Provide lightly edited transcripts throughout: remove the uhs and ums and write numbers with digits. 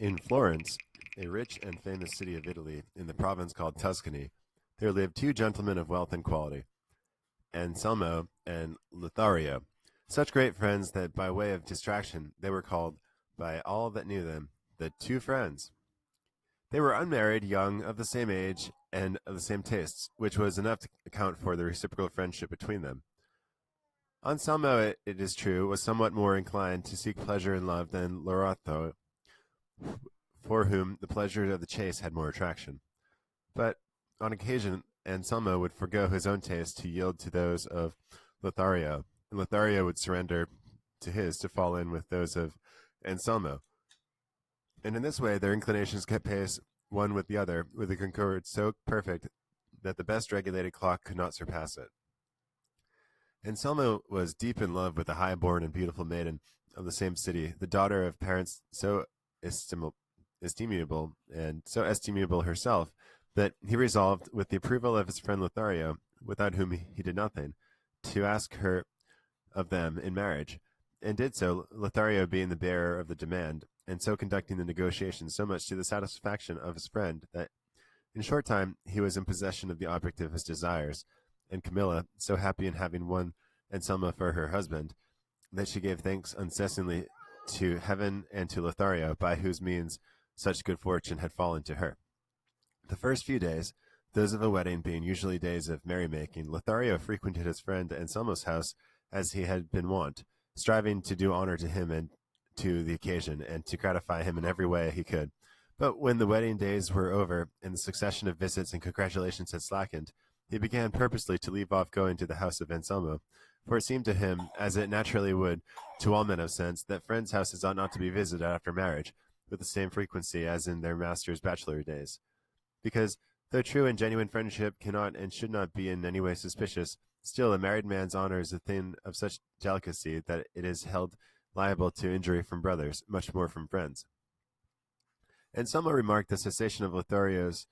In Florence, a rich and famous city of Italy in the province called Tuscany, there lived two gentlemen of wealth and quality, Anselmo and Lothario, such great friends that by way of distraction they were called by all that knew them the two friends. They were unmarried, young, of the same age, and of the same tastes, which was enough to account for the reciprocal friendship between them. Anselmo, it is true, was somewhat more inclined to seek pleasure in love than Lothario, for whom the pleasure of the chase had more attraction. But on occasion, Anselmo would forego his own tastes to yield to those of Lothario, and Lothario would surrender to his to fall in with those of Anselmo. And in this way, their inclinations kept pace one with the other, with a concord so perfect that the best regulated clock could not surpass it. Anselmo was deep in love with a high-born and beautiful maiden of the same city, the daughter of parents so estimable and so estimable herself, that he resolved, with the approval of his friend Lothario, without whom he did nothing, to ask her of them in marriage, and did so, Lothario being the bearer of the demand, and so conducting the negotiations so much to the satisfaction of his friend that in a short time he was in possession of the object of his desires, and Camilla, so happy in having won Anselmo for her husband, that she gave thanks unceasingly to heaven and to Lothario, by whose means such good fortune had fallen to her. The first few days, those of a wedding being usually days of merrymaking, Lothario frequented his friend Anselmo's house as he had been wont, striving to do honor to him and to the occasion, and to gratify him in every way he could. But when the wedding days were over, and the succession of visits and congratulations had slackened, he began purposely to leave off going to the house of Anselmo, for it seemed to him, as it naturally would to all men of sense, that friends' houses ought not to be visited after marriage with the same frequency as in their master's bachelor days. Because, though true and genuine friendship cannot and should not be in any way suspicious, still a married man's honor is a thing of such delicacy that it is held liable to injury from brothers, much more from friends. Anselmo remarked the cessation of Lothario's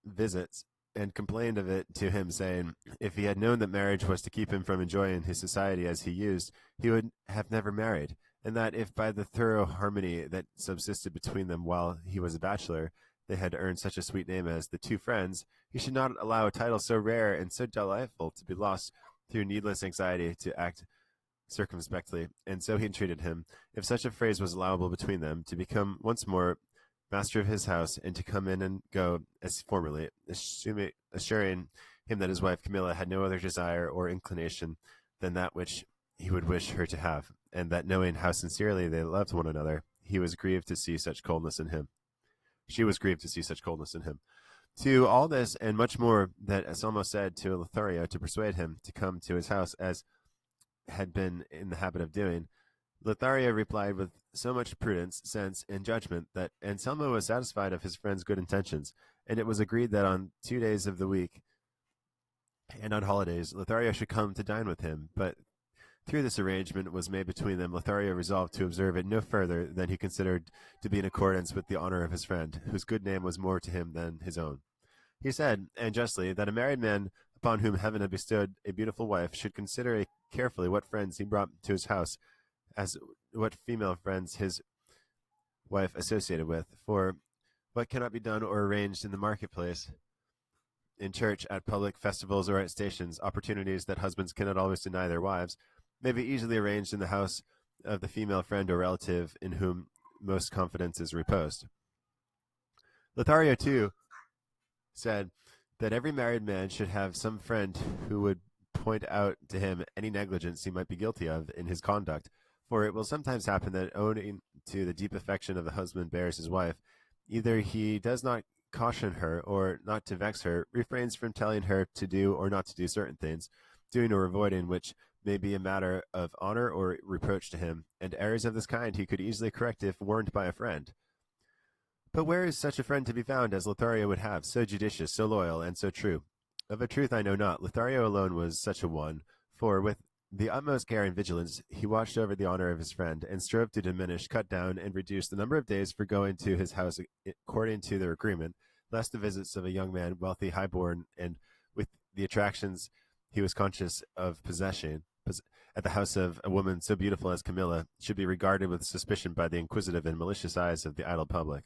visits, and complained of it to him, saying, if he had known that marriage was to keep him from enjoying his society as he used, he would have never married, and that if by the thorough harmony that subsisted between them while he was a bachelor, they had earned such a sweet name as the two friends, he should not allow a title so rare and so delightful to be lost through needless anxiety to act circumspectly. And so he entreated him, if such a phrase was allowable between them, to become once more master of his house, and to come in and go as formerly, assuring him that his wife Camilla had no other desire or inclination than that which he would wish her to have, and that knowing how sincerely they loved one another, he was grieved to see such coldness in him. She was grieved to see such coldness in him. To all this and much more that Anselmo said to Lothario to persuade him to come to his house, as had been in the habit of doing, Lothario replied with so much prudence, sense, and judgment that Anselmo was satisfied of his friend's good intentions, and it was agreed that on 2 days of the week and on holidays Lothario should come to dine with him. But through this arrangement was made between them, Lothario resolved to observe it no further than he considered to be in accordance with the honor of his friend, whose good name was more to him than his own. He said, and justly, that a married man upon whom heaven had bestowed a beautiful wife should consider carefully what friends he brought to his house, as what female friends his wife associated with. For what cannot be done or arranged in the marketplace, in church, at public festivals, or at stations, opportunities that husbands cannot always deny their wives, may be easily arranged in the house of the female friend or relative in whom most confidence is reposed. Lothario, too, said that every married man should have some friend who would point out to him any negligence he might be guilty of in his conduct, for it will sometimes happen that, owing to the deep affection of the husband bears his wife, either he does not caution her, or, not to vex her, refrains from telling her to do or not to do certain things, doing or avoiding which may be a matter of honor or reproach to him, and errors of this kind he could easily correct if warned by a friend. But where is such a friend to be found as Lothario would have, so judicious, so loyal, and so true? Of a truth I know not. Lothario alone was such a one, for with the utmost care and vigilance he watched over the honor of his friend, and strove to diminish, cut down, and reduce the number of days for going to his house according to their agreement, lest the visits of a young man, wealthy, high-born, and with the attractions he was conscious of possessing, at the house of a woman so beautiful as Camilla should be regarded with suspicion by the inquisitive and malicious eyes of the idle public.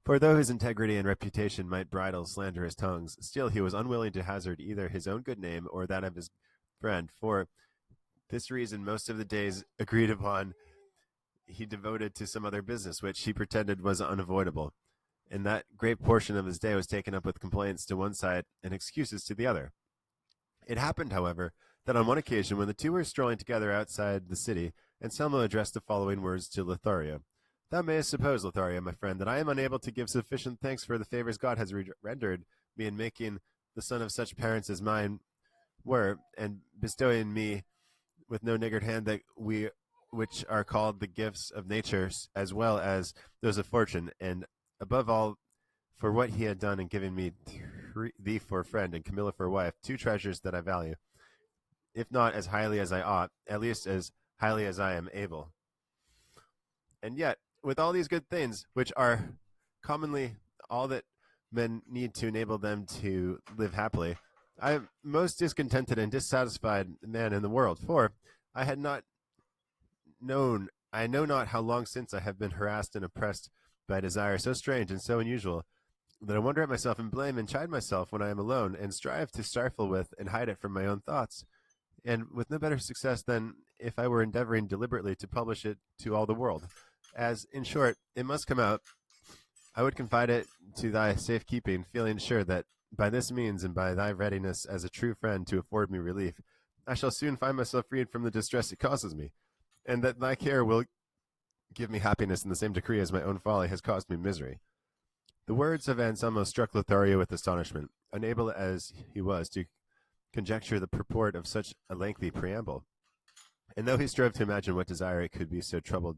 For though his integrity and reputation might bridle slanderous tongues, still he was unwilling to hazard either his own good name or that of his friend. For this reason, most of the days agreed upon he devoted to some other business, which he pretended was unavoidable, and that great portion of his day was taken up with complaints to one side and excuses to the other. It happened, however, that on one occasion, when the two were strolling together outside the city, Anselmo addressed the following words to Lothario: "Thou mayest suppose, Lothario, my friend, that I am unable to give sufficient thanks for the favors God has rendered me in making the son of such parents as mine were, and bestowing me with no niggard hand that we which are called the gifts of nature as well as those of fortune, and above all for what he had done in giving me thee for a friend and Camilla for a wife, two treasures that I value, if not as highly as I ought, at least as highly as I am able. And yet, with all these good things, which are commonly all that men need to enable them to live happily, I am most discontented and dissatisfied man in the world, for I had not I know not how long since I have been harassed and oppressed by a desire so strange and so unusual, that I wonder at myself and blame and chide myself when I am alone, and strive to stifle with and hide it from my own thoughts, and with no better success than if I were endeavoring deliberately to publish it to all the world. As, in short, it must come out, I would confide it to thy safe keeping, feeling sure that by this means, and by thy readiness as a true friend to afford me relief, I shall soon find myself freed from the distress it causes me, and that thy care will give me happiness in the same degree as my own folly has caused me misery." The words of Anselmo struck Lothario with astonishment, unable as he was to conjecture the purport of such a lengthy preamble. And though he strove to imagine what desire it could be so troubled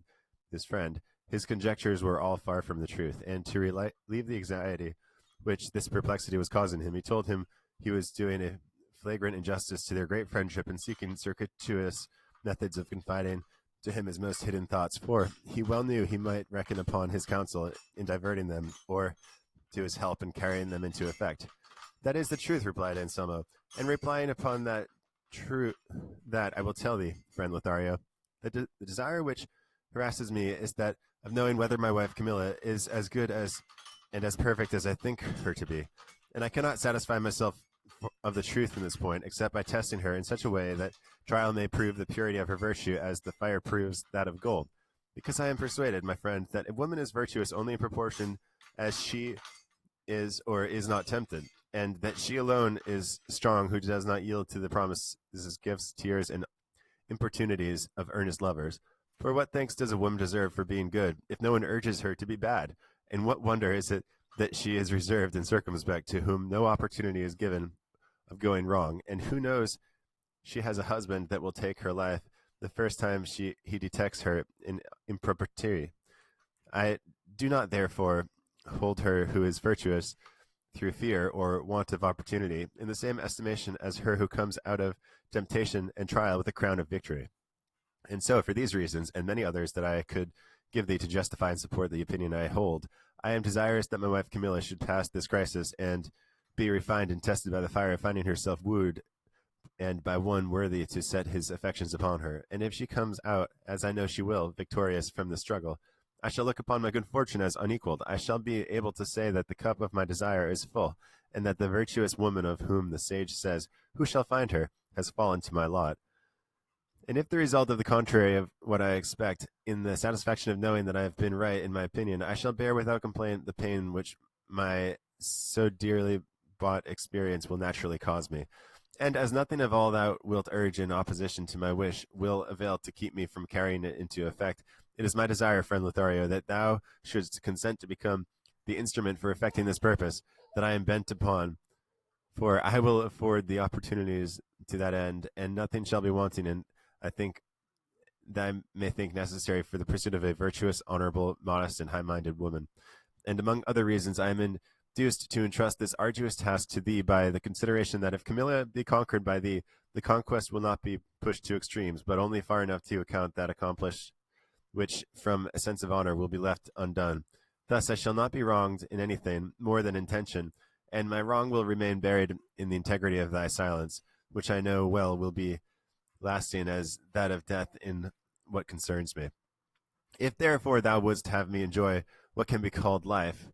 his friend, his conjectures were all far from the truth, and to relieve the anxiety which this perplexity was causing him, he told him he was doing a flagrant injustice to their great friendship in seeking circuitous methods of confiding to him his most hidden thoughts, for he well knew he might reckon upon his counsel in diverting them, or to his help in carrying them into effect. "That is the truth," replied Anselmo, "and replying upon that that I will tell thee, friend Lothario, that the desire which harasses me is that of knowing whether my wife Camilla is as good as and as perfect as I think her to be, and I cannot satisfy myself of the truth in this point, except by testing her in such a way that trial may prove the purity of her virtue as the fire proves that of gold. Because I am persuaded, my friend, that a woman is virtuous only in proportion as she is or is not tempted, and that she alone is strong who does not yield to the promises, gifts, tears, and importunities of earnest lovers. For what thanks does a woman deserve for being good, if no one urges her to be bad? And what wonder is it that she is reserved and circumspect, to whom no opportunity is given of going wrong, and who knows she has a husband that will take her life the first time he detects her in impropriety? I do not therefore hold her who is virtuous through fear or want of opportunity in the same estimation as her who comes out of temptation and trial with a crown of victory. And so, for these reasons, and many others that I could give thee to justify and support the opinion I hold, I am desirous that my wife Camilla should pass this crisis, and be refined and tested by the fire of finding herself wooed, and by one worthy to set his affections upon her. And if she comes out, as I know she will, victorious from the struggle, I shall look upon my good fortune as unequaled. I shall be able to say that the cup of my desire is full, and that the virtuous woman of whom the sage says, "Who shall find her?" has fallen to my lot. And if the result of the contrary of what I expect, in the satisfaction of knowing that I have been right in my opinion, I shall bear without complaint the pain which my so dearly bought experience will naturally cause me. And as nothing of all thou wilt urge in opposition to my wish will avail to keep me from carrying it into effect, it is my desire, friend Lothario, that thou shouldst consent to become the instrument for effecting this purpose that I am bent upon, for I will afford the opportunities to that end, and nothing shall be wanting, and I think that I may think necessary for the pursuit of a virtuous, honorable, modest, and high-minded woman. And among other reasons, I am induced to entrust this arduous task to thee by the consideration that if Camilla be conquered by thee, the conquest will not be pushed to extremes, but only far enough to account that accomplished which from a sense of honor will be left undone. Thus I shall not be wronged in anything more than intention, and my wrong will remain buried in the integrity of thy silence, which I know well will be lasting as that of death in what concerns me. If therefore thou wouldst have me enjoy what can be called life,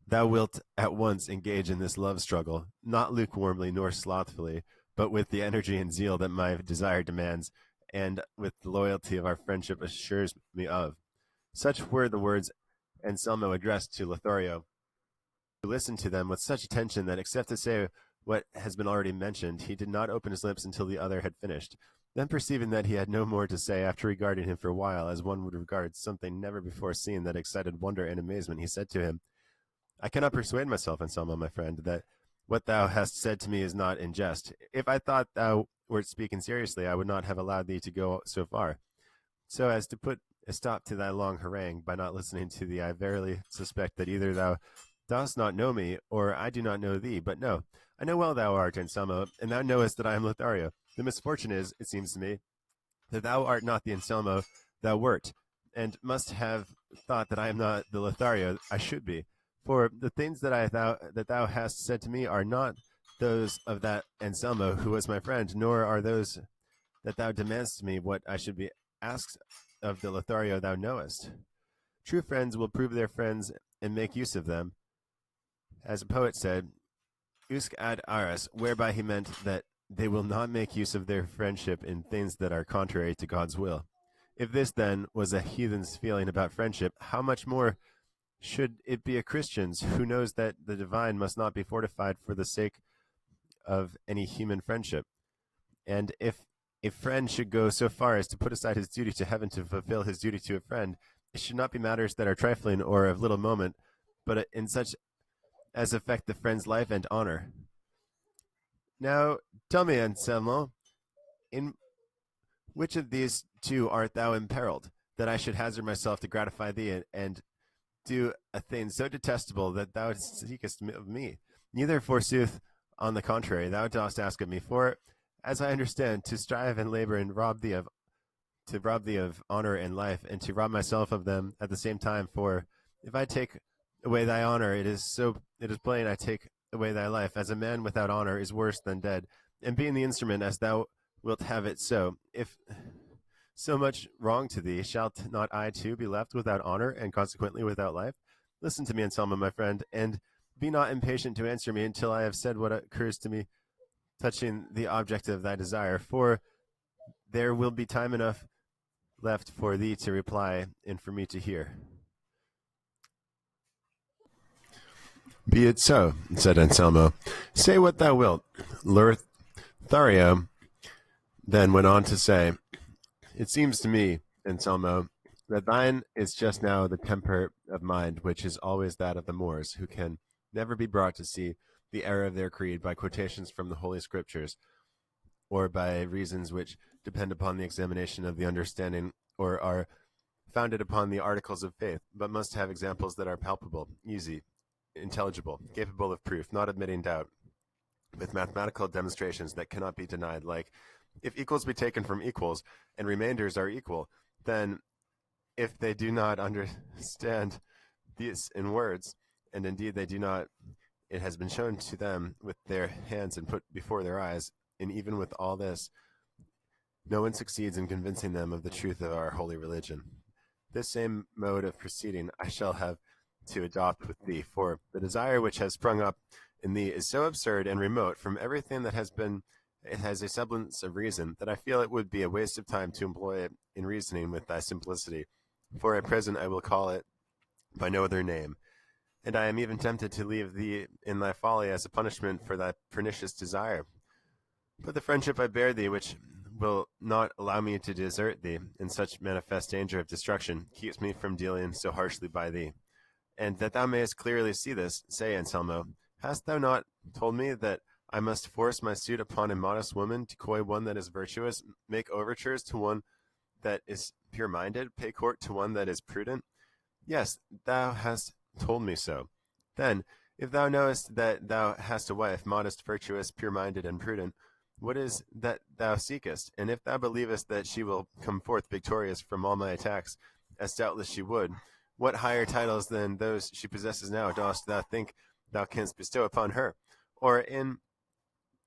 thou wilt at once engage in this love struggle, not lukewarmly nor slothfully, but with the energy and zeal that my desire demands, and with the loyalty of our friendship assures me of. Such were the words Anselmo addressed to Lothario, who listened to them with such attention that, except to say what has been already mentioned, he did not open his lips until the other had finished. Then, perceiving that he had no more to say, after regarding him for a while as one would regard something never before seen that excited wonder and amazement, he said to him, I cannot persuade myself, Anselmo, my friend, that what thou hast said to me is not in jest. If I thought thou wert speaking seriously, I would not have allowed thee to go so far, so as to put a stop to thy long harangue by not listening to thee. I verily suspect that either thou dost not know me, or I do not know thee. But no, I know well thou art Anselmo, and thou knowest that I am Lothario. The misfortune is, it seems to me, that thou art not the Anselmo thou wert, and must have thought that I am not the Lothario I should be. For the things that thou hast said to me are not those of that Anselmo who was my friend, nor are those that thou demandest me what I should be asked of the Lothario thou knowest. True friends will prove their friends and make use of them. As a poet said, usque ad aras, whereby he meant that they will not make use of their friendship in things that are contrary to God's will. If this, then, was a heathen's feeling about friendship, how much more should it be a Christian's who knows that the divine must not be fortified for the sake of any human friendship? And if a friend should go so far as to put aside his duty to heaven to fulfill his duty to a friend, it should not be matters that are trifling or of little moment, but in such as affect the friend's life and honor. Now, tell me, Anselmo, in which of these two art thou imperiled, that I should hazard myself to gratify thee and do a thing so detestable that thou seekest of me? Neither, forsooth, on the contrary, thou dost ask of me, for, as I understand, to strive and labor and rob thee of honor and life, and to rob myself of them at the same time. For if I take away thy honor, it is plain I take away thy life, as a man without honor is worse than dead. And being the instrument, as thou wilt have it so, if so much wrong to thee, shalt not I too be left without honor, and consequently without life? Listen to me, Anselmo, my friend, and be not impatient to answer me until I have said what occurs to me touching the object of thy desire, for there will be time enough left for thee to reply and for me to hear. Be it so, said Anselmo. Say what thou wilt. Lothario then went on to say, It seems to me, Anselmo, that thine is just now the temper of mind which is always that of the Moors, who can never be brought to see the error of their creed by quotations from the Holy Scriptures, or by reasons which depend upon the examination of the understanding, or are founded upon the articles of faith, but must have examples that are palpable, easy, intelligible, capable of proof, not admitting doubt, with mathematical demonstrations that cannot be denied, like, if equals be taken from equals, and remainders are equal, then if they do not understand this in words, and indeed they do not, it has been shown to them with their hands and put before their eyes, and even with all this, no one succeeds in convincing them of the truth of our holy religion. This same mode of proceeding I shall have to adopt with thee, for the desire which has sprung up in thee is so absurd and remote from everything that it has a semblance of reason, that I feel it would be a waste of time to employ it in reasoning with thy simplicity. For at present I will call it by no other name, and I am even tempted to leave thee in thy folly as a punishment for thy pernicious desire. But the friendship I bear thee, which will not allow me to desert thee in such manifest danger of destruction, keeps me from dealing so harshly by thee. And that thou mayest clearly see this, say, Anselmo, hast thou not told me that I must force my suit upon a modest woman, decoy one that is virtuous, make overtures to one that is pure-minded, pay court to one that is prudent? Yes, thou hast told me so. Then, if thou knowest that thou hast a wife, modest, virtuous, pure-minded, and prudent, what is that thou seekest? And if thou believest that she will come forth victorious from all my attacks, as doubtless she would, what higher titles than those she possesses now dost thou think thou canst bestow upon her? Or in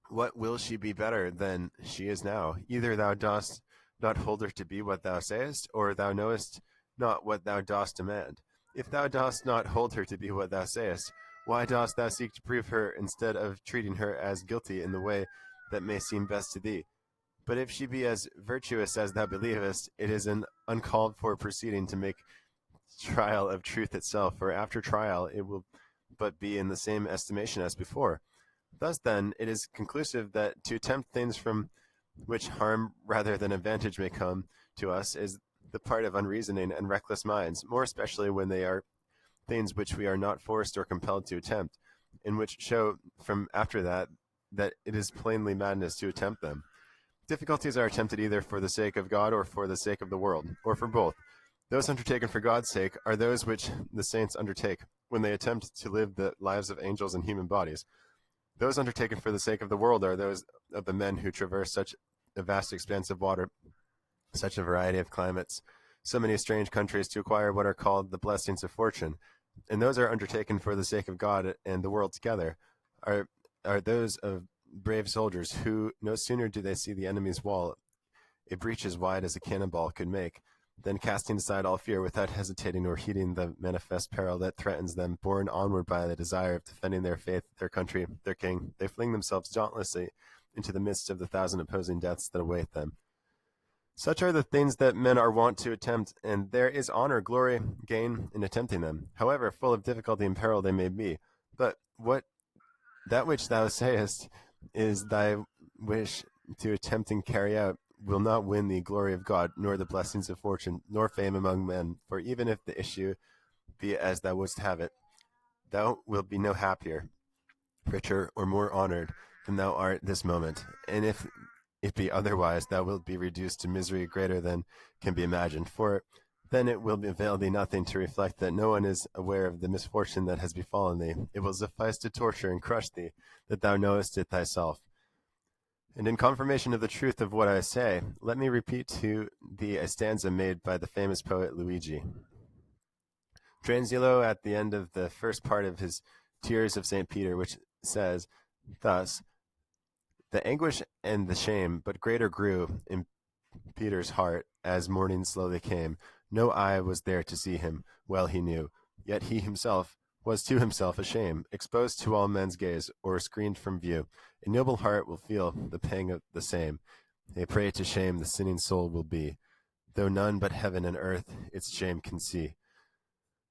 what will she be better than she is now? Either thou dost not hold her to be what thou sayest, or thou knowest not what thou dost demand. If thou dost not hold her to be what thou sayest, why dost thou seek to prove her instead of treating her as guilty in the way that may seem best to thee? But if she be as virtuous as thou believest, it is an uncalled for proceeding to make trial of truth itself, for after trial it will but be in the same estimation as before. Thus, then, it is conclusive that to attempt things from which harm rather than advantage may come to us is the part of unreasoning and reckless minds, more especially when they are things which we are not forced or compelled to attempt, and which show from after that it is plainly madness to attempt them. Difficulties are attempted either for the sake of God or for the sake of the world, or for both. Those undertaken for God's sake are those which the saints undertake when they attempt to live the lives of angels in human bodies. Those undertaken for the sake of the world are those of the men who traverse such a vast expanse of water, such a variety of climates, so many strange countries to acquire what are called the blessings of fortune. And those are undertaken for the sake of God and the world together, are those of brave soldiers who no sooner do they see the enemy's wall, a breach as wide as a cannonball could make, then casting aside all fear without hesitating or heeding the manifest peril that threatens them, borne onward by the desire of defending their faith, their country, their king, they fling themselves dauntlessly into the midst of the thousand opposing deaths that await them. Such are the things that men are wont to attempt, and there is honor, glory, gain in attempting them, however full of difficulty and peril they may be. But what that which thou sayest is thy wish to attempt and carry out will not win thee glory of God, nor the blessings of fortune, nor fame among men. For even if the issue be as thou wouldst have it, thou wilt be no happier, richer, or more honored than thou art this moment. And if it be otherwise, thou wilt be reduced to misery greater than can be imagined. For then it will avail thee nothing to reflect that no one is aware of the misfortune that has befallen thee. It will suffice to torture and crush thee, that thou knowest it thyself. And in confirmation of the truth of what I say, let me repeat to thee a stanza made by the famous poet Luigi. Transillo at the end of the first part of his Tears of St. Peter, which says thus, the anguish and the shame but greater grew in Peter's heart as morning slowly came. No eye was there to see him, well he knew, yet he himself was to himself a shame, exposed to all men's gaze, or screened from view. A noble heart will feel the pang of the same. A prey to shame the sinning soul will be, though none but heaven and earth its shame can see.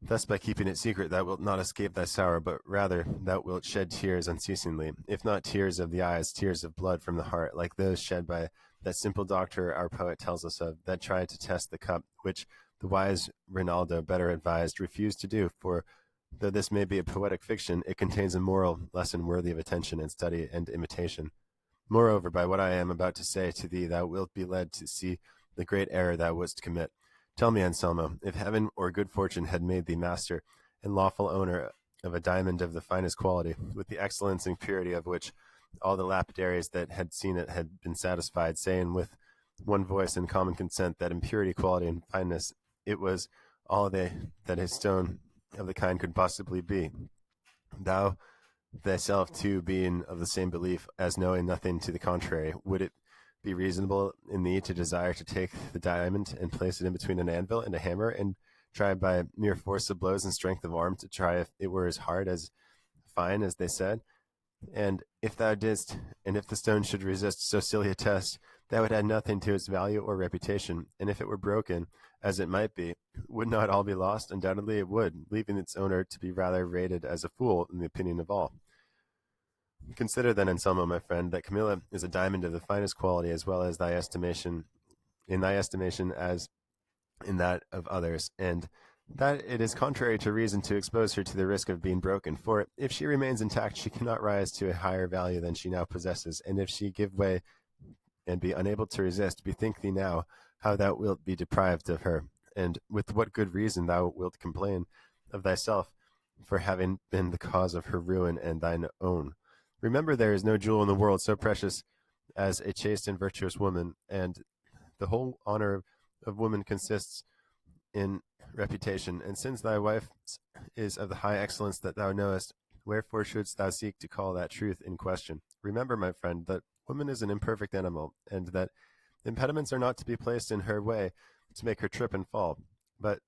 Thus by keeping it secret thou wilt not escape thy sorrow, but rather thou wilt shed tears unceasingly, if not tears of the eyes, tears of blood from the heart, like those shed by that simple doctor our poet tells us of, that tried to test the cup, which the wise Rinaldo, better advised, refused to do, for though this may be a poetic fiction, it contains a moral lesson worthy of attention and study and imitation. Moreover, by what I am about to say to thee, thou wilt be led to see the great error thou wouldst commit. Tell me, Anselmo, if heaven or good fortune had made thee master and lawful owner of a diamond of the finest quality, with the excellence and purity of which all the lapidaries that had seen it had been satisfied, saying with one voice and common consent that in purity, quality, and fineness it was all that a stone of the kind could possibly be, thou thyself too being of the same belief, as knowing nothing to the contrary, would it be reasonable in thee to desire to take the diamond and place it in between an anvil and a hammer, and try by mere force of blows and strength of arm to try if it were as hard as fine as they said? And if thou didst, and if the stone should resist so silly a test, that would add nothing to its value or reputation, and if it were broken, as it might be, would not all be lost? Undoubtedly it would, leaving its owner to be rather rated as a fool in the opinion of all. Consider then, Anselmo, my friend, that Camilla is a diamond of the finest quality, as well as in thy estimation as in that of others, and that it is contrary to reason to expose her to the risk of being broken. For if she remains intact, she cannot rise to a higher value than she now possesses, and if she give way and be unable to resist, bethink thee now how thou wilt be deprived of her, and with what good reason thou wilt complain of thyself for having been the cause of her ruin and thine own. Remember, there is no jewel in the world so precious as a chaste and virtuous woman, and the whole honor of woman consists in reputation. And since thy wife is of the high excellence that thou knowest, Wherefore shouldst thou seek to call that truth in question? Remember, my friend, that woman is an imperfect animal, and that impediments are not to be placed in her way to make her trip and fall, but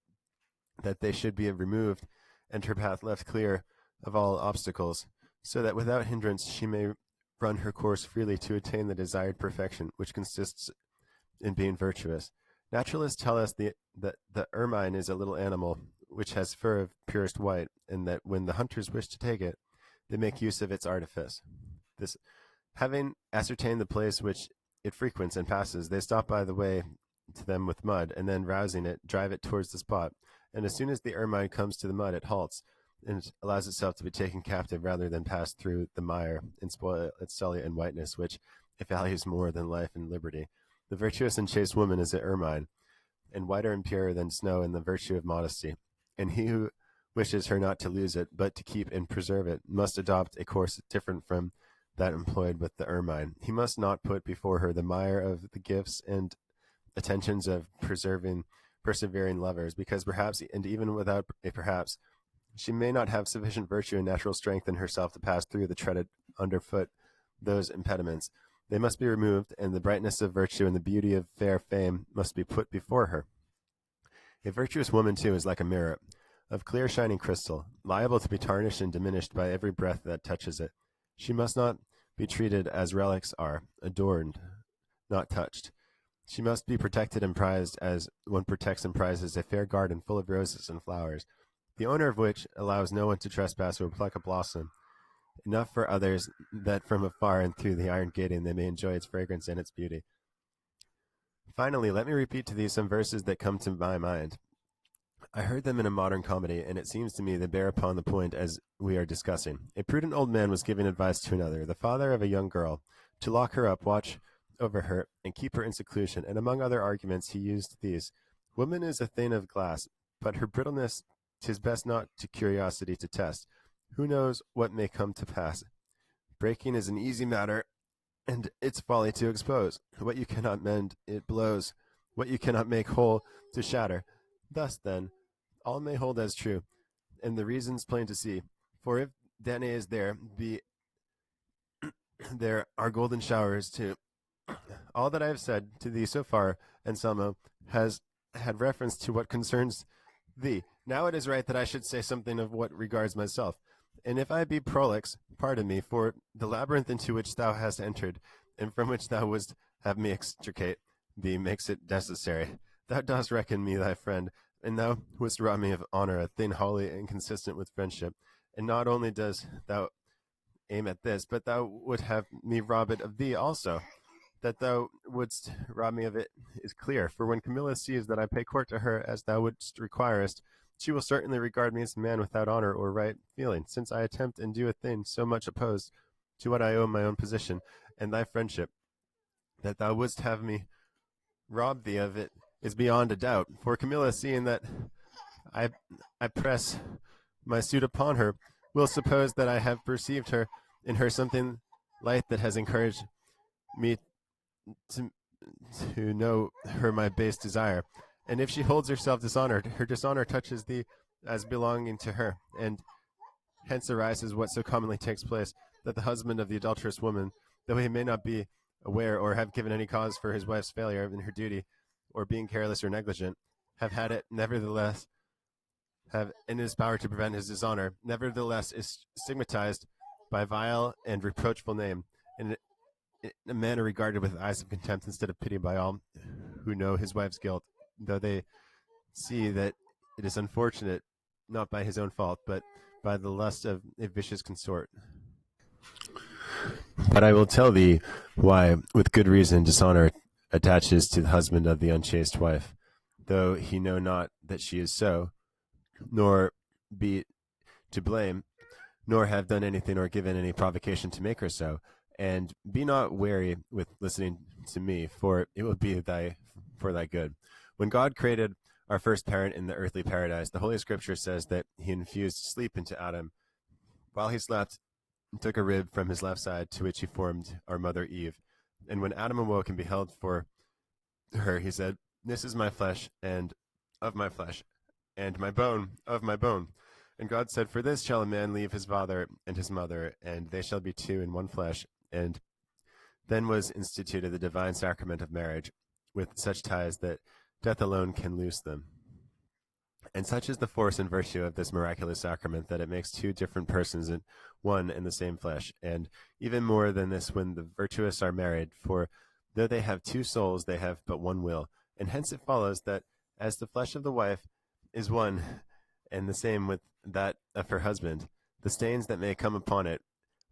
that they should be removed and her path left clear of all obstacles, so that without hindrance she may run her course freely to attain the desired perfection, which consists in being virtuous. Naturalists tell us that the ermine is a little animal which has fur of purest white, and that when the hunters wish to take it, they make use of its artifice. This, having ascertained the place which it frequents and passes, they stop by the way to them with mud, and then rousing it, drive it towards the spot. And as soon as the ermine comes to the mud, it halts, and allows itself to be taken captive rather than pass through the mire and spoil its sully and whiteness, which it values more than life and liberty. The virtuous and chaste woman is the ermine, and whiter and purer than snow in the virtue of modesty. And he who wishes her not to lose it, but to keep and preserve it, must adopt a course different from that employed with the ermine. He must not put before her the mire of the gifts and attentions of persevering lovers, because perhaps, and even without a perhaps, she may not have sufficient virtue and natural strength in herself to pass through the treaded underfoot those impediments. They must be removed, and the brightness of virtue and the beauty of fair fame must be put before her. A virtuous woman, too, is like a mirror, of clear shining crystal, liable to be tarnished and diminished by every breath that touches it. She must not be treated as relics are, adorned, not touched. She must be protected and prized as one protects and prizes a fair garden full of roses and flowers, the owner of which allows no one to trespass or pluck a blossom, enough for others that from afar and through the iron grating they may enjoy its fragrance and its beauty. Finally, let me repeat to thee some verses that come to my mind. I heard them in a modern comedy, and it seems to me they bear upon the point as we are discussing. A prudent old man was giving advice to another, the father of a young girl, to lock her up, watch over her, and keep her in seclusion, and among other arguments he used these. Woman is a thing of glass, but her brittleness 'tis best not to curiosity to test. Who knows what may come to pass? Breaking is an easy matter, and its folly to expose. What you cannot mend, it blows. What you cannot make whole, to shatter. Thus, then, all may hold as true, and the reason's plain to see. For if Danae is there, be there are golden showers too. All that I have said to thee so far, Anselmo, has had reference to what concerns thee. Now it is right that I should say something of what regards myself. And if I be prolix, pardon me, for the labyrinth into which thou hast entered, and from which thou wouldst have me extricate thee, makes it necessary. Thou dost reckon me thy friend, and thou wouldst rob me of honor, a thing wholly inconsistent with friendship. And not only dost thou aim at this, but thou would have me rob it of thee also. That thou wouldst rob me of it is clear, for when Camilla sees that I pay court to her as thou wouldst requirest, she will certainly regard me as a man without honor or right feeling, since I attempt and do a thing so much opposed to what I owe my own position and thy friendship. That thou wouldst have me rob thee of it is beyond a doubt, for Camilla, seeing that I press my suit upon her, will suppose that I have perceived her in her something light that has encouraged me to know her my base desire. And if she holds herself dishonored, her dishonor touches thee as belonging to her, and hence arises what so commonly takes place, that the husband of the adulterous woman, though he may not be aware or have given any cause for his wife's failure in her duty, or being careless or negligent, have had it nevertheless have in his power to prevent his dishonor, nevertheless is stigmatized by vile and reproachful name, and in a manner regarded with eyes of contempt instead of pity by all who know his wife's guilt, though they see that it is unfortunate, not by his own fault, but by the lust of a vicious consort. But I will tell thee why, with good reason, dishonor attaches to the husband of the unchaste wife, though he know not that she is so, nor be to blame, nor have done anything or given any provocation to make her so. And be not weary with listening to me, for it will be for thy good. When God created our first parent in the earthly paradise, the Holy Scripture says that he infused sleep into Adam. While he slept, he took a rib from his left side, to which he formed our mother Eve. And when Adam awoke and beheld for her, he said, "This is my flesh, and of my flesh, and my bone of my bone." And God said, "For this shall a man leave his father and his mother, and they shall be two in one flesh." And then was instituted the divine sacrament of marriage, with such ties that death alone can loose them. And such is the force and virtue of this miraculous sacrament that it makes two different persons in one and the same flesh. And even more than this when the virtuous are married, for though they have two souls, they have but one will. And hence it follows that as the flesh of the wife is one and the same with that of her husband, the stains that may come upon it,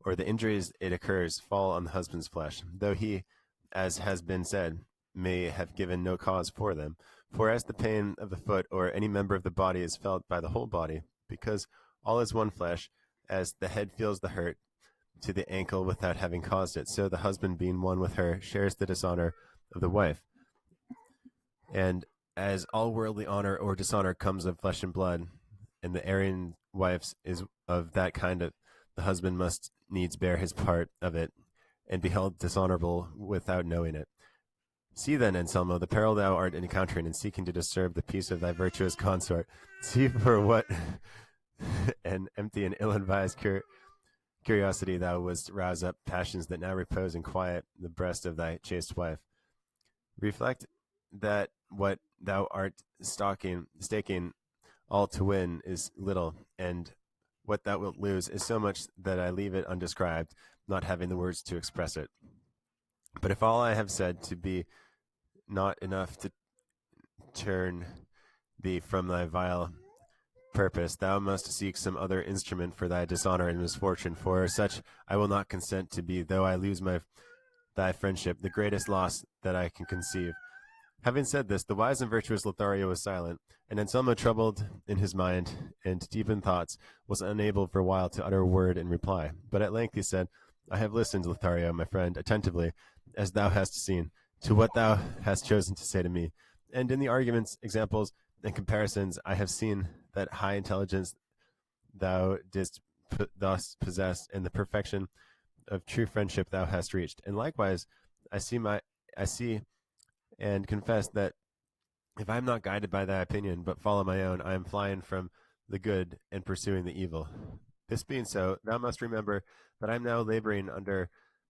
or the injuries it occurs, fall on the husband's flesh, though he, as has been said, may have given no cause for them. For as the pain of the foot or any member of the body is felt by the whole body, because all is one flesh, as the head feels the hurt to the ankle without having caused it, so the husband, being one with her, shares the dishonor of the wife. And as all worldly honor or dishonor comes of flesh and blood, and the Aryan wife's is of that kind of the husband must needs bear his part of it, and be held dishonorable without knowing it. See then, Anselmo, the peril thou art encountering in seeking to disturb the peace of thy virtuous consort. See for what an empty and ill-advised curiosity thou wouldst rouse up passions that now repose in quiet the breast of thy chaste wife. Reflect that what thou art staking all to win is little, and what thou wilt lose is so much that I leave it undescribed, not having the words to express it. But if all I have said to be not enough to turn thee from thy vile purpose, thou must seek some other instrument for thy dishonor and misfortune, for such I will not consent to be, though I lose thy friendship, the greatest loss that I can conceive. Having said this, the wise and virtuous Lothario was silent, and Anselmo, troubled in his mind and deep in thoughts, was unable for a while to utter a word in reply. But at length he said, "I have listened, Lothario, my friend, attentively, as thou hast seen, to what thou hast chosen to say to me, and in the arguments, examples, and comparisons I have seen that high intelligence thou didst thus possess, and the perfection of true friendship thou hast reached. And likewise I see and confess that if I am not guided by thy opinion, but follow my own, I am flying from the good and pursuing the evil. This being so, thou must remember that I am now laboring under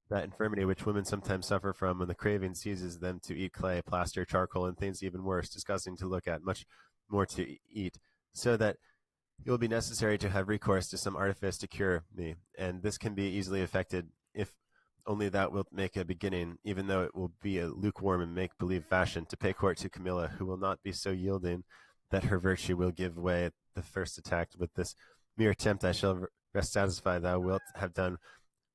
that infirmity which women sometimes suffer from when the craving seizes them to eat clay, plaster, charcoal, and things even worse, disgusting to look at, much more to eat, so that it will be necessary to have recourse to some artifice to cure me, and this can be easily effected if only thou wilt make a beginning, even though it will be a lukewarm and make-believe fashion, to pay court to Camilla, who will not be so yielding that her virtue will give way at the first attack. With this mere attempt I shall rest satisfied thou wilt have done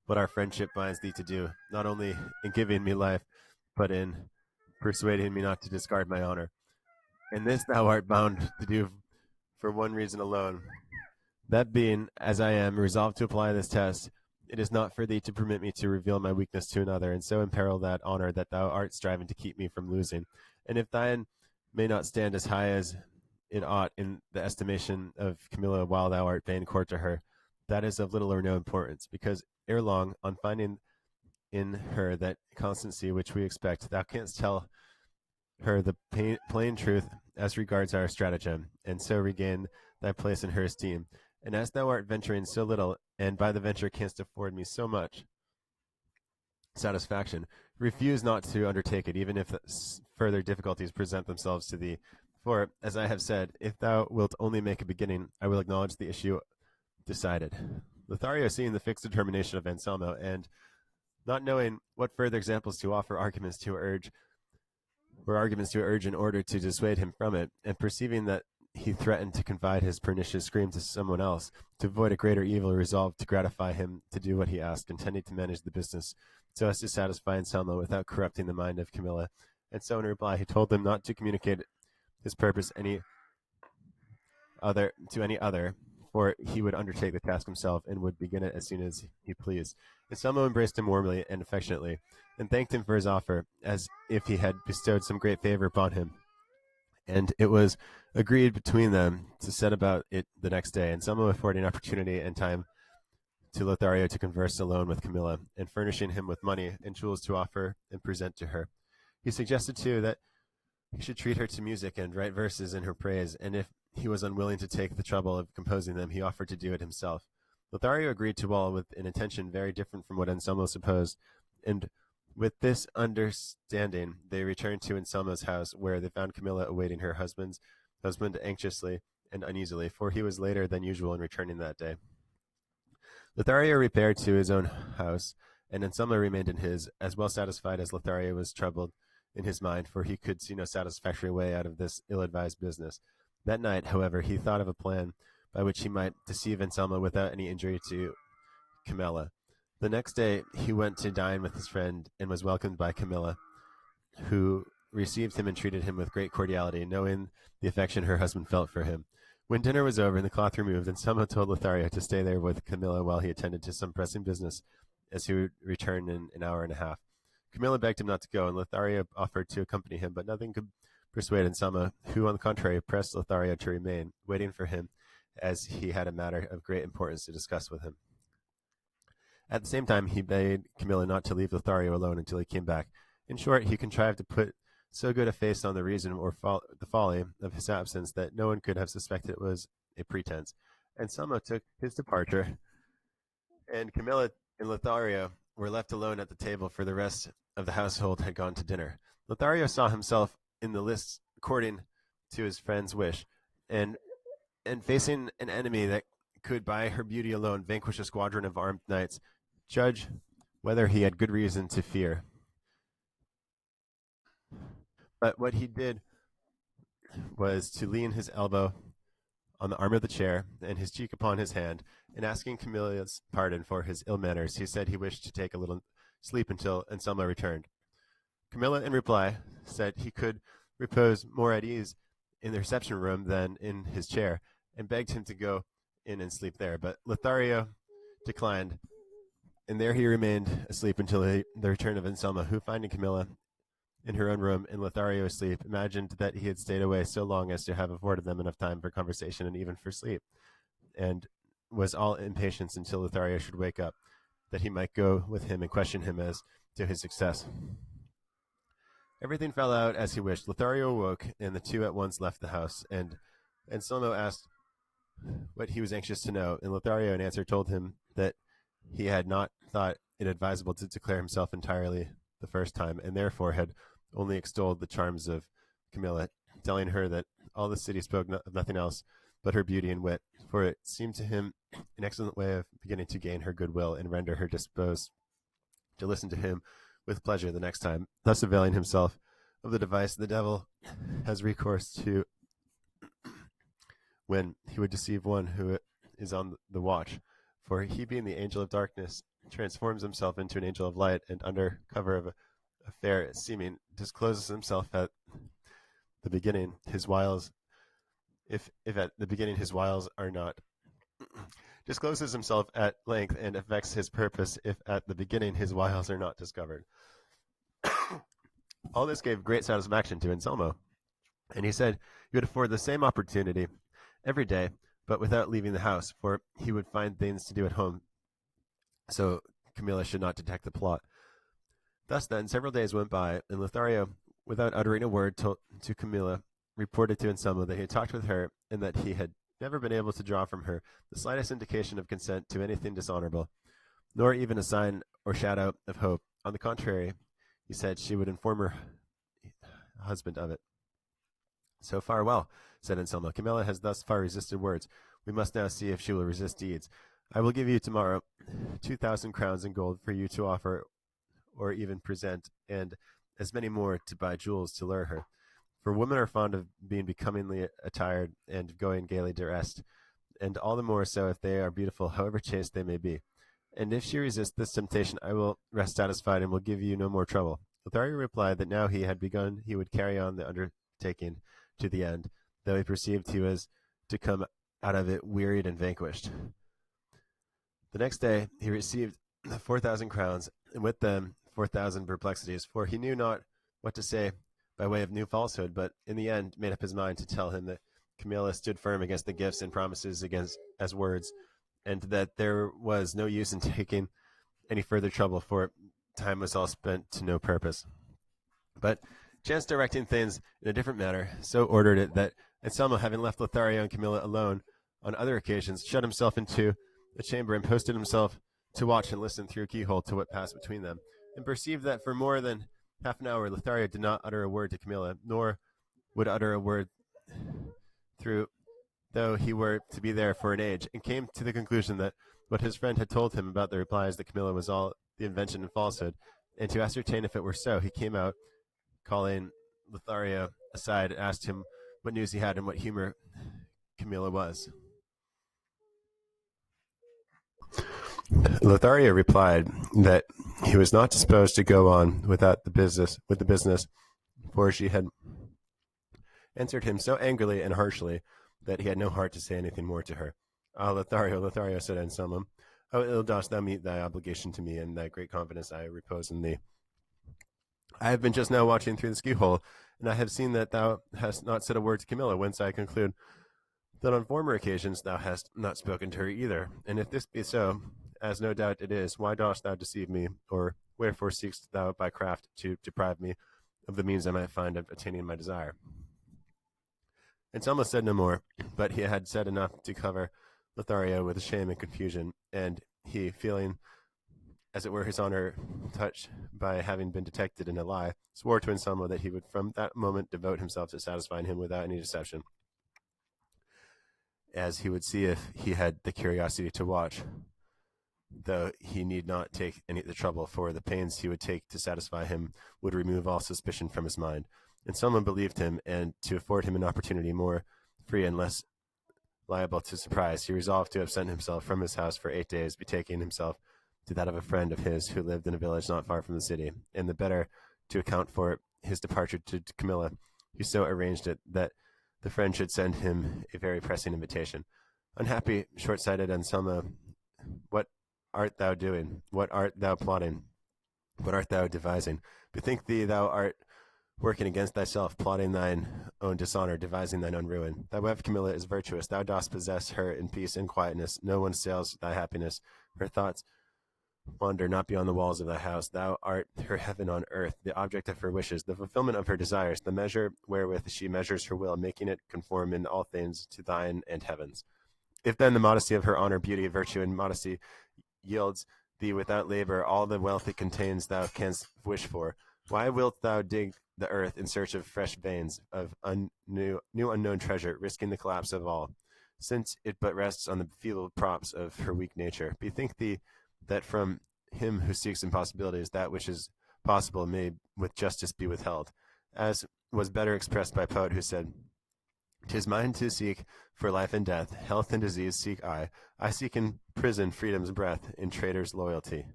what our friendship binds thee to do, not only in giving me life, but in persuading me not to discard my honor. And this thou art bound to do for one reason alone, that being, as I am resolved to apply this test, it is not for thee to permit me to reveal my weakness to another, and so imperil that honor that thou art striving to keep me from losing. And if thine may not stand as high as it ought in the estimation of Camilla while thou art paying court to her, that is of little or no importance, because ere long, on finding in her that constancy which we expect, thou canst tell her the plain truth as regards our stratagem, and so regain thy place in her esteem. And as thou art venturing so little, and by the venture canst afford me so much satisfaction, refuse not to undertake it, even if further difficulties present themselves to thee. For, as I have said, if thou wilt only make a beginning, I will acknowledge the issue decided. Lothario, seeing the fixed determination of Anselmo, and not knowing what further examples to offer, arguments to urge in order to dissuade him from it, and perceiving that he threatened to confide his pernicious scream to someone else, to avoid a greater evil, resolved to gratify him to do what he asked, intending to manage the business so as to satisfy Anselmo without corrupting the mind of Camilla. And so in reply he told them not to communicate his purpose to any other, for he would undertake the task himself and would begin it as soon as he pleased. Anselmo embraced him warmly and affectionately, and thanked him for his offer, as if he had bestowed some great favor upon him. And it was agreed between them to set about it the next day, Anselmo affording opportunity and time to Lothario to converse alone with Camilla, and furnishing him with money and jewels to offer and present to her. He suggested, too, that he should treat her to music and write verses in her praise, and if he was unwilling to take the trouble of composing them, he offered to do it himself. Lothario agreed to all with an intention very different from what Anselmo supposed, and with this understanding they returned to Anselmo's house, where they found Camilla awaiting her husband anxiously and uneasily, for he was later than usual in returning that day. Lothario repaired to his own house, and Anselmo remained in his, as well satisfied as Lothario was troubled in his mind, for he could see no satisfactory way out of this ill-advised business. That night, however, he thought of a plan by which he might deceive Anselmo without any injury to Camilla. The next day he went to dine with his friend, and was welcomed by Camilla, who received him and treated him with great cordiality, knowing the affection her husband felt for him. When dinner was over and the cloth removed, Anselmo told Lothario to stay there with Camilla while he attended to some pressing business, as he would return in an hour and a half. Camilla begged him not to go, and Lothario offered to accompany him, but nothing could persuade Anselmo, who, on the contrary, pressed Lothario to remain, waiting for him, as he had a matter of great importance to discuss with him. At the same time, he bade Camilla not to leave Lothario alone until he came back. In short, he contrived to put so good a face on the reason or the folly of his absence that no one could have suspected it was a pretense. Anselmo took his departure, and Camilla and Lothario were left alone at the table, for the rest of the household had gone to dinner. Lothario saw himself in the lists according to his friend's wish, and facing an enemy that could by her beauty alone vanquish a squadron of armed knights, judge whether he had good reason to fear. But what he did was to lean his elbow on the arm of the chair and his cheek upon his hand, and asking Camilla's pardon for his ill manners, he said he wished to take a little sleep until Anselmo returned. Camilla, in reply, said he could repose more at ease in the reception room than in his chair, and begged him to go in and sleep there. But Lothario declined, and there he remained asleep until the return of Anselmo, who, finding Camilla in her own room and Lothario asleep, imagined that he had stayed away so long as to have afforded them enough time for conversation and even for sleep, and was all impatience until Lothario should wake up, that he might go with him and question him as to his success. Everything fell out as he wished. Lothario awoke, and the two at once left the house, and Anselmo asked what he was anxious to know, and Lothario in answer told him that he had not thought it advisable to declare himself entirely the first time, and therefore had only extolled the charms of Camilla, telling her that all the city spoke of nothing else but her beauty and wit, for it seemed to him an excellent way of beginning to gain her goodwill and render her disposed to listen to him with pleasure the next time, thus availing himself of the device the devil has recourse to when he would deceive one who is on the watch. For he, being the angel of darkness, transforms himself into an angel of light, and under cover of a fair seeming discloses himself at the beginning his wiles, if at the beginning his wiles are not, discloses himself at length and effects his purpose if at the beginning his wiles are not discovered. All this gave great satisfaction to Anselmo, and he said he would afford the same opportunity every day, but without leaving the house, for he would find things to do at home, so Camilla should not detect the plot. Thus, then, several days went by, and Lothario, without uttering a word to Camilla, reported to Anselmo that he had talked with her, and that he had never been able to draw from her the slightest indication of consent to anything dishonorable, nor even a sign or shadow of hope. On the contrary, he said she would inform her husband of it. So far, well, said Anselmo. Camilla has thus far resisted words. We must now see if she will resist deeds. I will give you tomorrow 2,000 crowns in gold for you to offer or even present, and as many more to buy jewels to lure her. For women are fond of being becomingly attired and going gaily dressed, and all the more so if they are beautiful, however chaste they may be. And if she resists this temptation, I will rest satisfied and will give you no more trouble. Lothario replied that now he had begun, he would carry on the undertaking to the end, though he perceived he was to come out of it wearied and vanquished. The next day he received 4,000 crowns, and with them 4,000 perplexities, for he knew not what to say by way of new falsehood, but in the end made up his mind to tell him that Camilla stood firm against the gifts and promises against as words, and that there was no use in taking any further trouble, for time was all spent to no purpose. But chance directing things in a different manner so ordered it that Anselmo, having left Lothario and Camilla alone on other occasions, shut himself into a chamber and posted himself to watch and listen through a keyhole to what passed between them, and perceived that for more than half an hour Lothario did not utter a word to Camilla, nor would utter a word through, though he were to be there for an age, and came to the conclusion that what his friend had told him about the replies that Camilla was all the invention and falsehood, and to ascertain if it were so, he came out, calling Lothario aside, and asked him what news he had and what humor Camilla was. Lothario replied that he was not disposed to go on with the business, for she had answered him so angrily and harshly that he had no heart to say anything more to her. Ah, Lothario, said Anselmo, how ill dost thou meet thy obligation to me, and thy great confidence I repose in thee. I have been just now watching through the keyhole, and I have seen that thou hast not said a word to Camilla, whence I conclude that on former occasions thou hast not spoken to her either. And if this be so, as no doubt it is, why dost thou deceive me, or wherefore seekst thou by craft to deprive me of the means I might find of attaining my desire? Anselmo said no more, but he had said enough to cover Lothario with shame and confusion, and he, feeling as it were his honor touched by having been detected in a lie, swore to Anselmo that he would from that moment devote himself to satisfying him without any deception, as he would see if he had the curiosity to watch, though he need not take any of the trouble, for the pains he would take to satisfy him would remove all suspicion from his mind. And someone believed him, and to afford him an opportunity more free and less liable to surprise, he resolved to absent himself from his house for 8 days, betaking himself to that of a friend of his who lived in a village not far from the city, and the better to account for his departure to Camilla, he so arranged it that the friend should send him a very pressing invitation. Unhappy, short-sighted Anselmo, what art thou doing? What art thou plotting? What art thou devising? Bethink thee thou art working against thyself, plotting thine own dishonor, devising thine own ruin. Thy wife Camilla is virtuous. Thou dost possess her in peace and quietness. No one assails thy happiness. Her thoughts wander not beyond the walls of thy house. Thou art her heaven on earth, the object of her wishes, the fulfillment of her desires, the measure wherewith she measures her will, making it conform in all things to thine and heaven's. If then the modesty of her honor, beauty, virtue, and modesty yields thee without labor all the wealth it contains thou canst wish for, why wilt thou dig the earth in search of fresh veins of new unknown treasure, risking the collapse of all, since it but rests on the feeble props of her weak nature? Bethink thee that from him who seeks impossibilities, that which is possible may with justice be withheld, as was better expressed by a poet who said, "'Tis mine to seek for life and death, health and disease seek I seek in prison freedom's breath, in traitor's loyalty.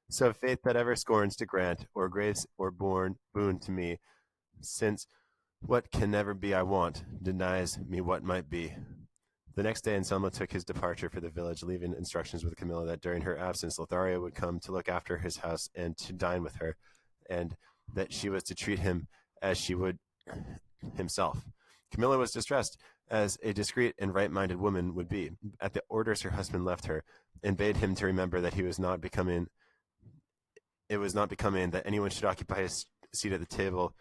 So fate that ever scorns to grant, or grace or boon to me, since what can never be I want, denies me what might be." The next day Anselmo took his departure for the village, leaving instructions with Camilla that during her absence Lothario would come to look after his house and to dine with her, and that she was to treat him as she would himself. Camilla was distressed, as a discreet and right-minded woman would be, at the orders her husband left her, and bade him to remember that it was not becoming that anyone should occupy his seat at the table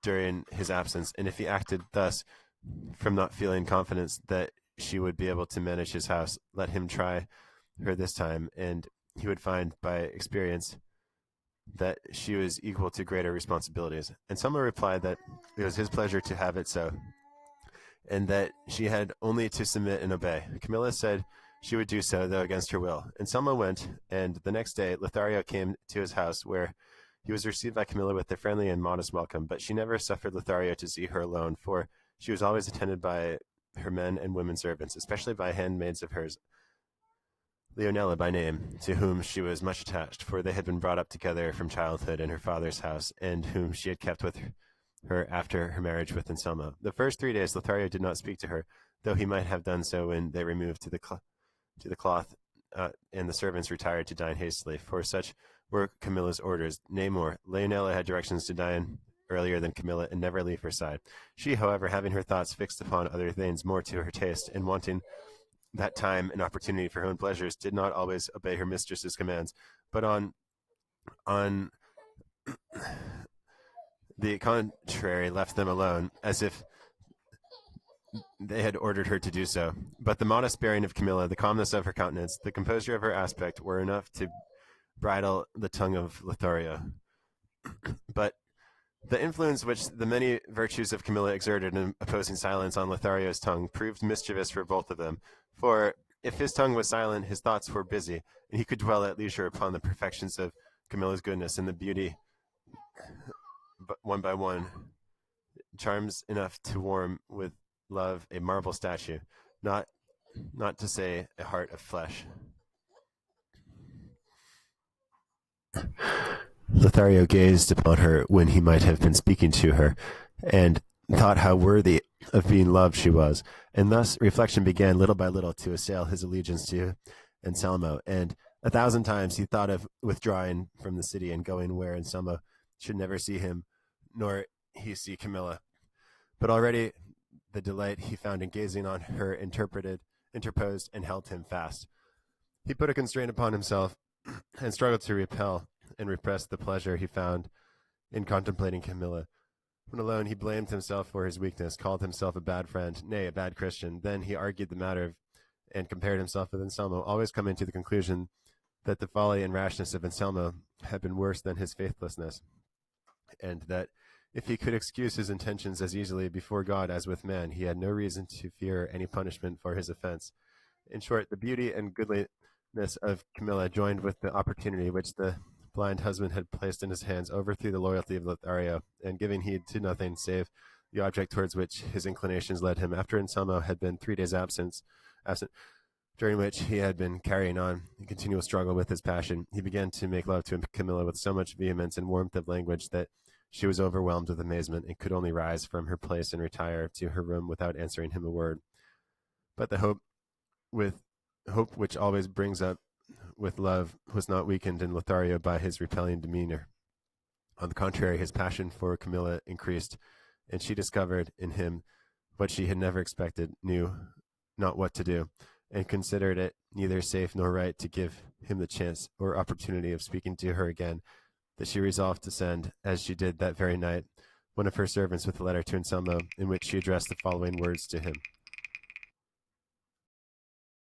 during his absence, and if he acted thus from not feeling confidence that she would be able to manage his house, let him try her this time, and he would find by experience that she was equal to greater responsibilities. And Selma replied that it was his pleasure to have it so, and that she had only to submit and obey. Camilla said she would do so, though against her will. And Selma went, and the next day Lothario came to his house, where he was received by Camilla with a friendly and modest welcome, but she never suffered Lothario to see her alone, for she was always attended by her men and women servants, especially by handmaids of hers, Leonela by name, to whom she was much attached, for they had been brought up together from childhood in her father's house, and whom she had kept with her after her marriage with Anselmo. The first 3 days Lothario did not speak to her, though he might have done so when they removed to the cloth, and the servants retired to dine hastily, for such were Camilla's orders. Nay more, Leonela had directions to dine earlier than Camilla and never leave her side. She, however, having her thoughts fixed upon other things more to her taste, and wanting that time and opportunity for her own pleasures, did not always obey her mistress's commands, but on the contrary left them alone, as if they had ordered her to do so. But the modest bearing of Camilla, the calmness of her countenance, the composure of her aspect were enough to bridle the tongue of Lothario. But the influence which the many virtues of Camilla exerted in opposing silence on Lothario's tongue proved mischievous for both of them. For if his tongue was silent, his thoughts were busy, and he could dwell at leisure upon the perfections of Camilla's goodness and the beauty, one by one, charms enough to warm with love a marble statue, not to say a heart of flesh. Lothario gazed upon her when he might have been speaking to her, and thought how worthy of being loved she was. And thus reflection began little by little to assail his allegiance to Anselmo, and 1,000 times he thought of withdrawing from the city and going where Anselmo should never see him, nor he see Camilla. But already the delight he found in gazing on her interposed and held him fast. He put a constraint upon himself and struggled to repel and repress the pleasure he found in contemplating Camilla. When alone, he blamed himself for his weakness, called himself a bad friend, nay, a bad Christian. Then he argued the matter and compared himself with Anselmo, always coming to the conclusion that the folly and rashness of Anselmo had been worse than his faithlessness, and that if he could excuse his intentions as easily before God as with man, he had no reason to fear any punishment for his offense. In short, the beauty and goodliness of Camilla, joined with the opportunity which the blind husband had placed in his hands, overthrew the loyalty of Lothario, and giving heed to nothing save the object towards which his inclinations led him, after Anselmo had been 3 days absent, during which he had been carrying on a continual struggle with his passion, he began to make love to Camilla with so much vehemence and warmth of language that she was overwhelmed with amazement, and could only rise from her place and retire to her room without answering him a word. But the hope which always brings up with love was not weakened in Lothario by his repelling demeanor. On the contrary, his passion for Camilla increased, and she discovered in him what she had never expected, knew not what to do, and considered it neither safe nor right to give him the chance or opportunity of speaking to her again, that she resolved to send, as she did that very night, one of her servants with a letter to Anselmo, in which she addressed the following words to him.